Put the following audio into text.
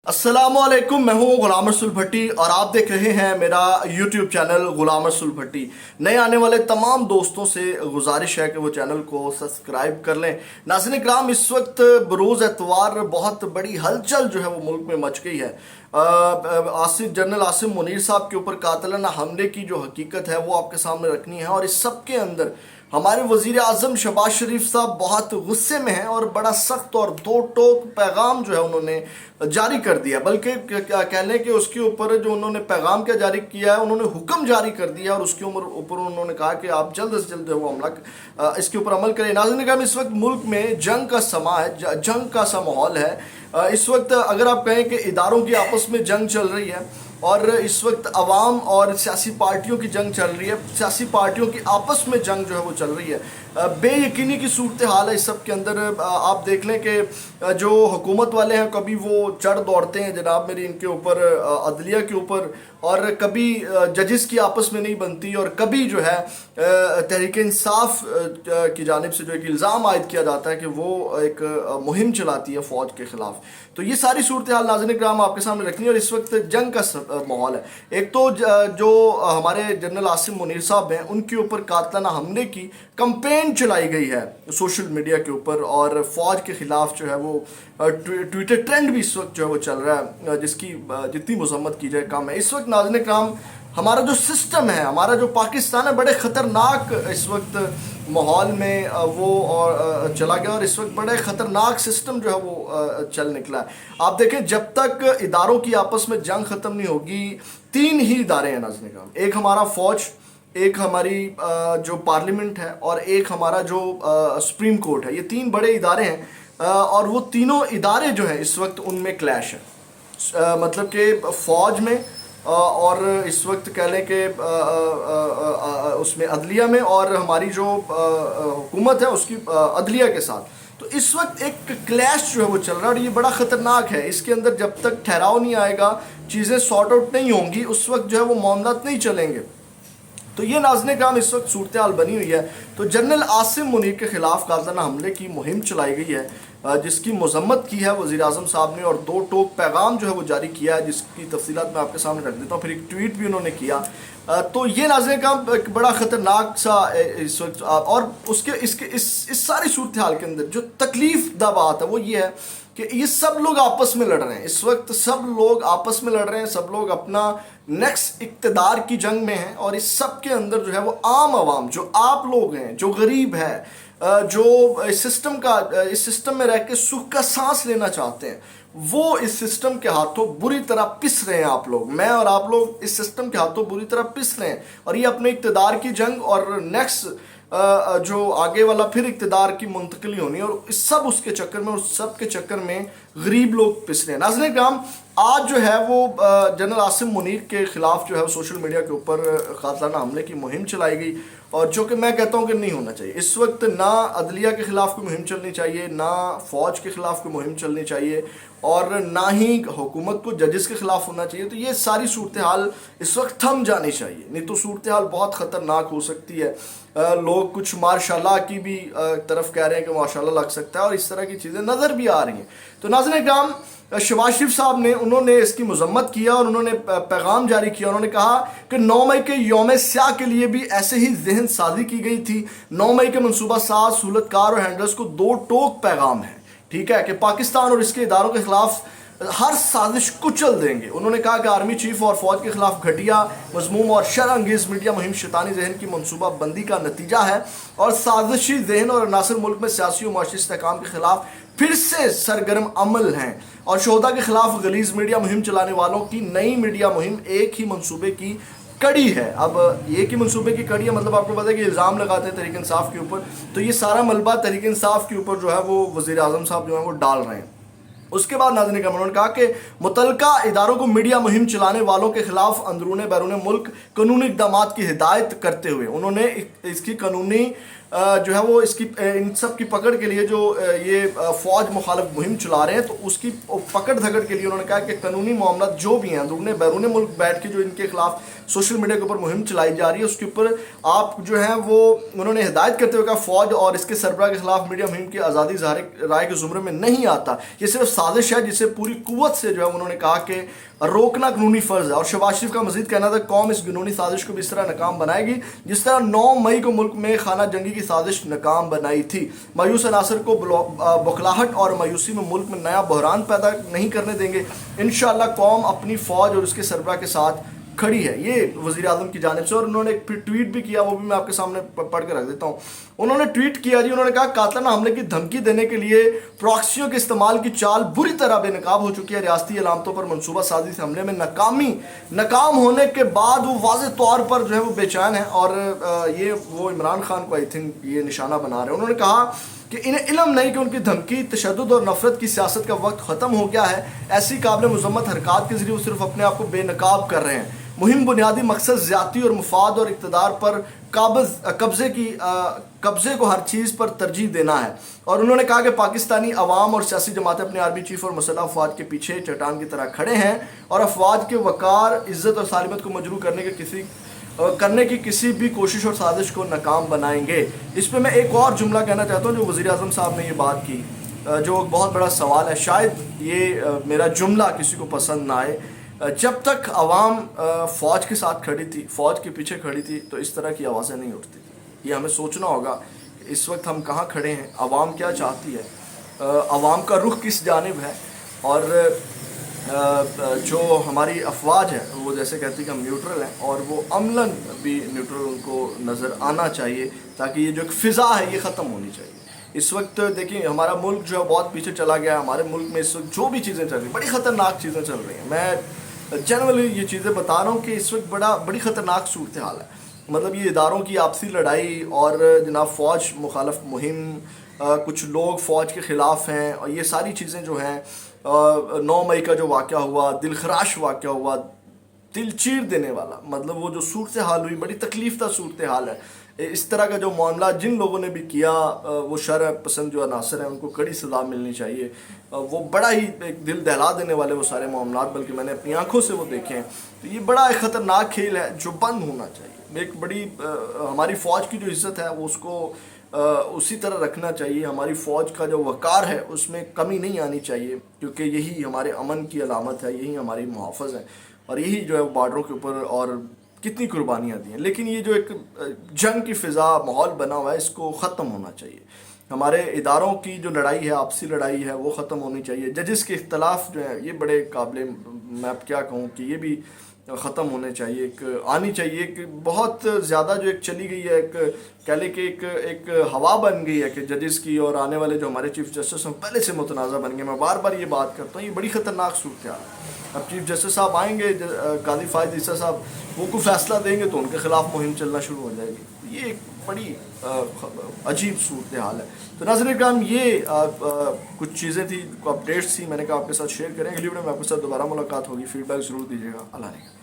अस्सलाम वालेकुम। मैं हूँ गुलाम रसूल भट्टी और आप देख रहे हैं मेरा यूट्यूब चैनल गुलाम रसूल भट्टी। नए आने वाले तमाम दोस्तों से गुजारिश है कि वो चैनल को सब्सक्राइब कर लें। नाज़रीन इकराम, इस वक्त बरोज़ एतवार बहुत बड़ी हलचल जो है वो मुल्क में मच गई है। जनरल आसिम मुनीर साहब के ऊपर कातिलाना हमले की जो हकीकत है वो आपके सामने रखनी है, और इस सब के अंदर हमारे वज़ीर आज़म शहबाज शरीफ साहब बहुत गुस्से में हैं और बड़ा सख्त और दो टोक पैगाम जो है उन्होंने जारी कर दिया। बल्कि कह लें कि उसके ऊपर जो उन्होंने पैगाम क्या जारी किया है, उन्होंने हुक्म जारी कर दिया और उसके ऊपर उन्होंने कहा कि आप जल्द से जल्द जो है वो हमला इसके ऊपर अमल करें। नाज़रीन हम इस वक्त मुल्क में जंग का समा है, जंग का सा माहौल है। इस वक्त अगर आप कहें कि इदारों की आपस में जंग चल रही है और इस वक्त अवाम और सियासी पार्टियों की जंग चल रही है, सियासी पार्टियों की आपस में जंग जो है वो चल रही है। बेयकीनी की सूरत हाल है इस सब के अंदर। आप देख लें कि जो हुकूमत वाले हैं कभी वो चढ़ दौड़ते हैं जनाब मेरी इनके ऊपर, अदलिया के ऊपर, और कभी जजेस की आपस में नहीं बनती, और कभी जो है तहरीक इंसाफ की जानिब से जो एक इल्ज़ाम आयद किया जाता है कि वो एक मुहिम चलाती है फ़ौज के ख़िलाफ़। तो ये सारी सूरत हाल नाज़रीन इकराम आपके सामने रखनी है। और इस वक्त जंग का माहौल है। एक तो जो हमारे जनरल आसिम मुनीर साहब हैं उनके ऊपर कातिलाना हमले की कंपेन चलाई गई है सोशल मीडिया के ऊपर, और फ़ौज के ख़िलाफ़ जो है वो ट्विटर ट्रेंड भी इस वक्त जो है वो चल रहा है, जिसकी जितनी मज़म्मत की जाए कम है। इस वक्त नाज़रीन इकराम हमारा जो सिस्टम है, हमारा जो पाकिस्तान है, बड़े ख़तरनाक इस वक्त माहौल में वो और चला गया, और इस वक्त बड़े ख़तरनाक सिस्टम जो है वो चल निकला है। आप देखें जब तक इदारों की आपस में जंग ख़त्म नहीं होगी, तीन ही इदारे हैं नाज़रीन इकराम, एक हमारा फ़ौज, एक हमारी जो पार्लियामेंट है, और एक हमारा जो सुप्रीम कोर्ट है। ये तीन बड़े इदारे हैं और वो तीनों इदारे जो हैं इस वक्त उनमें क्लैश है। मतलब कि फ़ौज में और इस वक्त कह लें कि उसमें अदलिया में, और हमारी जो हुकूमत है उसकी अदलिया के साथ। तो इस वक्त एक क्लैश जो है वो चल रहा है, और ये बड़ा ख़तरनाक है। इसके अंदर जब तक ठहराव नहीं आएगा, चीज़ें सॉर्ट आउट नहीं होंगी, उस वक्त जो है वो मामलात नहीं चलेंगे। तो ये नाज़रीन काम इस वक्त सूरत हाल बनी हुई है। तो जनरल आसिम मुनीर के ख़िलाफ़ कातिलाना हमले की मुहिम चलाई गई है, जिसकी मज़म्मत की है वज़ीर आज़म साहब ने, और दो टोक पैगाम जो है वो जारी किया है, जिसकी तफसीलात मैं आपके सामने रख देता हूँ। फिर एक ट्वीट भी उन्होंने किया। तो ये नाज़रीन काम एक बड़ा ख़तरनाक सा इस वक्त, और उसके इस सारी सूरत हाल के अंदर जो तकलीफ़ दा बात है वो ये है कि ये सब लोग आपस में लड़ रहे हैं। इस वक्त सब लोग आपस में लड़ रहे हैं, सब लोग अपना नेक्स्ट इक़्तिदार की जंग में हैं, और इस सब के अंदर जो है वो आम आवाम, जो आप लोग हैं, जो गरीब है, जो इस सिस्टम में रह के सुख का सांस लेना चाहते हैं, वो इस सिस्टम के हाथों बुरी तरह पिस रहे हैं। आप लोग, मैं और आप लोग इस सिस्टम के हाथों बुरी तरह पिस रहे हैं, और ये अपने इक़्तिदार की जंग और नेक्स्ट जो आगे वाला फिर इक़्तिदार की मुंतकिली होनी है, और इस सब उसके चक्कर में, उस सब के चक्कर में गरीब लोग पिस रहे हैं। नाज़रीन इकराम, आज जो है वो जनरल आसिम मुनीर के ख़िलाफ़ जो है सोशल मीडिया के ऊपर कातिलाना हमले की मुहिम चलाई गई, और जो कि मैं कहता हूँ कि नहीं होना चाहिए। इस वक्त ना अदलिया के ख़िलाफ़ कोई मुहिम चलनी चाहिए, ना फ़ौज के ख़िलाफ़ कोई मुहिम चलनी चाहिए, और ना ही हुकूमत को जजेस के ख़िलाफ़ होना चाहिए। तो ये सारी सूरत हाल इस वक्त थम जानी चाहिए, नहीं तो सूरत हाल बहुत ख़तरनाक हो सकती है। लोग कुछ माशाल्लाह की भी तरफ कह रहे हैं कि माशाल्लाह लग सकता है, और इस तरह की चीज़ें नज़र भी आ रही हैं। तो नाज़रीन इकराम, शहबाज शरीफ साहब ने उन्होंने इसकी मज़म्मत किया और उन्होंने पैगाम जारी किया। उन्होंने कहा कि 9 मई के यौम स्याह के लिए भी ऐसे ही जहन साजी की गई थी। 9 मई के मनसूबा साज, सहूलतकार और हैंडलर्स को दो टोक पैगाम है, ठीक है, कि पाकिस्तान और इसके इदारों के ख़िलाफ़ हर साजिश कुचल देंगे। उन्होंने कहा कि आर्मी चीफ और फौज के खिलाफ घटिया, मजमूम और शर अंगेज़ मीडिया मुहिम शैतानी जहन की मनसूबा बंदी का नतीजा है, और साजिशी जहन और अनासर मुल्क में सियासी और माशी इस्तेहकाम के खिलाफ फिर से सरगर्म अमल हैं, और शोहदा के खिलाफ गलीज मीडिया मुहिम चलाने वालों की नई मीडिया मुहिम एक ही मनसूबे की कड़ी है। अब एक ही मनसूबे की कड़ी है, मतलब आपको पता है कि इल्ज़ाम लगाते हैं तहरीक इंसाफ के ऊपर, तो ये सारा मलबा तहरीक इंसाफ के ऊपर जो है वो वज़ीर आज़म साहब जो है वो डाल रहे हैं। उसके बाद नाज़रीन का उन्होंने कहा कि मुतल्लिका इदारों को मीडिया मुहिम चलाने वालों के खिलाफ अंदरूने बैरून मुल्क कानूनी इक़दामात की हिदायत करते हुए उन्होंने इसकी कानूनी جو ہے وہ اس کی ان سب کی پکڑ کے لیے جو یہ فوج مخالف مہم چلا رہے ہیں، تو اس کی پکڑ دھکڑ کے لیے انہوں نے کہا کہ قانونی معاملات جو بھی ہیں اندرون بیرون ملک بیٹھ کے جو ان کے خلاف سوشل میڈیا کے اوپر مہم چلائی جا رہی ہے، اس کے اوپر آپ جو ہیں وہ انہوں نے ہدایت کرتے ہوئے کہا فوج اور اس کے سربراہ کے خلاف میڈیا مہم کی آزادی ظاہر رائے کے زمرے میں نہیں آتا، یہ صرف سازش ہے جسے پوری قوت سے جو ہے انہوں نے کہا کہ روکنا قانونی فرض ہے۔ اور شہباز شریف کا مزید کہنا تھا قوم اس گنونی سازش کو بھی اس طرح ناکام بنائے گی جس طرح 9 مئی کو ملک میں خانہ جنگی کی سازش ناکام بنائی تھی۔ مایوس عناصر کو بخلاہٹ اور مایوسی میں ملک میں نیا بحران پیدا نہیں کرنے دیں گے۔ انشاءاللہ قوم اپنی فوج اور اس کے سربراہ کے ساتھ کھڑی ہے، یہ وزیر اعظم کی جانب سے۔ اور انہوں نے ایک پھر ٹویٹ بھی کیا، وہ بھی میں آپ کے سامنے پڑھ کے رکھ دیتا ہوں۔ انہوں نے ٹویٹ کیا جی، انہوں نے کہا قاتلانہ حملے کی دھمکی دینے کے لیے پراکسیوں کے استعمال کی چال بری طرح بے نقاب ہو چکی ہے۔ ریاستی علامتوں پر منصوبہ سازی سے حملے میں ناکام ہونے کے بعد وہ واضح طور پر جو ہے وہ بے چین ہیں، اور یہ وہ عمران خان کو آئی تھنک یہ نشانہ بنا رہے ہیں۔ انہوں نے کہا کہ انہیں علم نہیں کہ ان کی دھمکی، تشدد اور نفرت کی سیاست کا وقت ختم ہو گیا ہے۔ ایسی قابل مذمت حرکات کے ذریعے وہ صرف اپنے آپ کو بے نقاب کر رہے ہیں۔ مہم بنیادی مقصد زیادتی اور مفاد اور اقتدار پر قبضے کو ہر چیز پر ترجیح دینا ہے۔ اور انہوں نے کہا کہ پاکستانی عوام اور سیاسی جماعتیں اپنے آرمی چیف اور مسلح افواج کے پیچھے چٹان کی طرح کھڑے ہیں اور افواج کے وقار، عزت اور سالمیت کو مجروح کرنے کی کسی بھی کوشش اور سازش کو ناکام بنائیں گے۔ اس پہ میں ایک اور جملہ کہنا چاہتا ہوں جو وزیر اعظم صاحب نے یہ بات کی، جو ایک بہت بڑا سوال ہے۔ شاید یہ میرا جملہ کسی کو پسند نہ آئے، جب تک عوام فوج کے ساتھ کھڑی تھی، فوج کے پیچھے کھڑی تھی، تو اس طرح کی آوازیں نہیں اٹھتی تھی۔ یہ ہمیں سوچنا ہوگا کہ اس وقت ہم کہاں کھڑے ہیں، عوام کیا چاہتی ہے، عوام کا رخ کس جانب ہے، اور جو ہماری افواج ہے وہ جیسے کہتی ہے کہ ہم نیوٹرل ہیں، اور وہ عملاً بھی نیوٹرل ان کو نظر آنا چاہیے، تاکہ یہ جو ایک فضا ہے یہ ختم ہونی چاہیے۔ اس وقت دیکھیں ہمارا ملک جو ہے بہت پیچھے چلا گیا ہے۔ ہمارے ملک میں اس وقت جو بھی چیزیں چل رہی ہیں بڑی خطرناک چیزیں چل رہی ہیں۔ میں جنرلی یہ چیزیں بتا رہا ہوں کہ اس وقت بڑی خطرناک صورتحال ہے۔ مطلب یہ اداروں کی آپسی لڑائی اور جناب فوج مخالف مہم، کچھ لوگ فوج کے خلاف ہیں، اور یہ ساری چیزیں جو ہیں 9 مئی کا جو واقعہ ہوا، دل خراش واقعہ ہوا، دل چیر دینے والا، مطلب وہ جو صورتحال ہوئی بڑی تکلیف دہ صورتحال ہے۔ اس طرح کا جو معاملات جن لوگوں نے بھی کیا، وہ شرع پسند جو عناصر ہیں ان کو کڑی سزا ملنی چاہیے۔ وہ بڑا ہی ایک دل دہلا دینے والے وہ سارے معاملات، بلکہ میں نے اپنی آنکھوں سے وہ دیکھے ہیں۔ تو یہ بڑا ایک خطرناک کھیل ہے جو بند ہونا چاہیے۔ ایک بڑی ہماری فوج کی جو عزت ہے وہ اس کو اسی طرح رکھنا چاہیے۔ ہماری فوج کا جو وقار ہے اس میں کمی نہیں آنی چاہیے، کیونکہ یہی ہمارے امن کی علامت ہے، یہی ہماری محافظ ہے، اور یہی جو ہے بارڈروں کے اوپر اور کتنی قربانیاں دی ہیں۔ لیکن یہ جو ایک جنگ کی فضا ماحول بنا ہوا ہے اس کو ختم ہونا چاہیے۔ ہمارے اداروں کی جو لڑائی ہے، آپسی لڑائی ہے، وہ ختم ہونی چاہیے۔ ججز کے اختلاف جو ہیں یہ بڑے قابل، میں اب کیا کہوں کہ یہ بھی ختم ہونے چاہیے، ایک آنی چاہیے۔ ایک بہت زیادہ جو ایک چلی گئی ہے، ایک کہہ لے کہ ایک ہوا بن گئی ہے کہ ججز کی، اور آنے والے جو ہمارے چیف جسٹس ہیں پہلے سے متنازع بن گئے۔ میں بار بار یہ بات کرتا ہوں، یہ بڑی خطرناک صورتحال ہے۔ اب چیف جسٹس صاحب آئیں گے، قاضی فائز عیسیٰ صاحب، وہ کوئی فیصلہ دیں گے تو ان کے خلاف مہم چلنا شروع ہو جائے گی۔ یہ ایک بڑی عجیب صورتحال ہے۔ تو ناظرین کرام، یہ کچھ چیزیں تھیں، اپڈیٹس تھی، میں نے کہا آپ کے ساتھ شیئر کریں۔ اگلی ویڈیو میں آپ کے ساتھ دوبارہ ملاقات ہوگی۔ فیڈ بیک ضرور دیجیے گا۔ اللہ حافظ۔